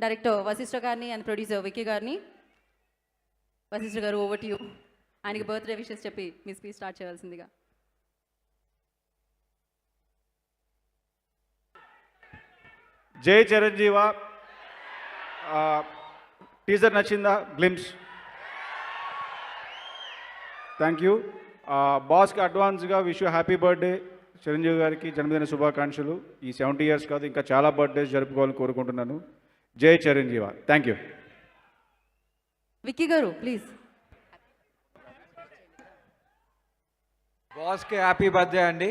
Director Vashishtha గారిని and producer Vicky గారిని. వశిష్ఠ గారు, ఓవర్ టు యూ. ఆయనకి బర్త్డే విషెస్ చెప్పి మీ స్పీచ్ స్టార్ట్ చేయాల్సిందిగా. జై చిరంజీవ. టీజర్ నచ్చిందా? గ్లిమ్స్. Thank you. బాస్కి అడ్వాన్స్గా wish you happy birthday. Chiranjeevi గారికి జన్మదిన శుభాకాంక్షలు. ఈ 70 years కాదు, ఇంకా చాలా బర్త్డేస్ జరుపుకోవాలని కోరుకుంటున్నాను. జై చిరంజీవ. Thank you. విక్కీ గారు ప్లీజ్. బాస్కి హ్యాపీ బర్త్డే అండి.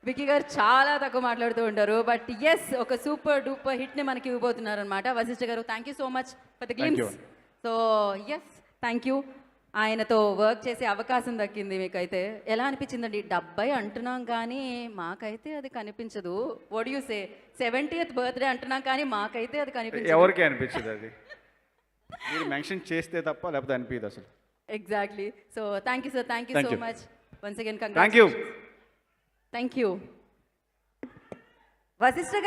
విక్కీ గారు చాలా తక్కువ మాట్లాడుతూ ఉంటారు, బట్ ఎస్ ఒక సూపర్ డూపర్ హిట్ని మనకి ఇవ్వబోతున్నారు అనమాట. Vassishta garu, thank you so much for the glimpse. So yes, thank you. ఆయనతో వర్క్ చేసే అవకాశం దక్కింది మీకైతే. ఎలా అనిపించిందండి? 70 అంటున్నాం కానీ మాకైతే అది కనిపించదు. What you say? 70th birthday అంటున్నాం కానీ మాకైతే అది కనిపించదు. ఎవరికి అనిపించదు అది, మీరు మెన్షన్ చేస్తే తప్ప, లేకపోతే అనిపించదు అసలు. Exactly. So thank you sir, thank you so much once again. Thank you. Thank you. Vassishta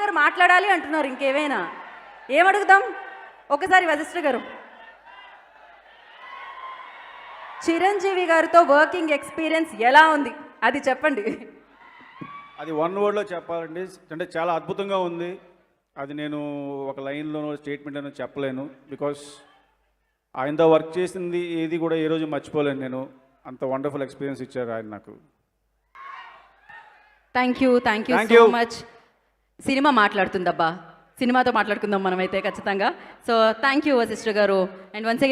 garu మాట్లాడాలి అంటున్నారు. ఇంకేమైనా ఏమడుగుదాం ఒకసారి వశిష్ఠ గారు. చిరంజీవి గారితో వర్కింగ్ ఎక్స్పీరియన్స్ ఎలా ఉంది అది చెప్పండి. అది 1 wordలో చెప్పాలండి, అంటే చాలా అద్భుతంగా ఉంది. అది నేను ఒక లైన్లోనో స్టేట్మెంట్లోనో చెప్పలేను. బికాస్ ఆయనతో వర్క్ చేసింది ఏది కూడా ఏ రోజు మర్చిపోలేను నేను. అంత వండర్ఫుల్ ఎక్స్పీరియన్స్ ఇచ్చారు ఆయన నాకు. Thank you so much. సినిమా మాట్లాడుతుందబ్బా, సినిమాతో మాట్లాడుకుందాం మనమైతే ఖచ్చితంగా. సో థ్యాంక్ యూ వశిష్ఠ గారు. And once again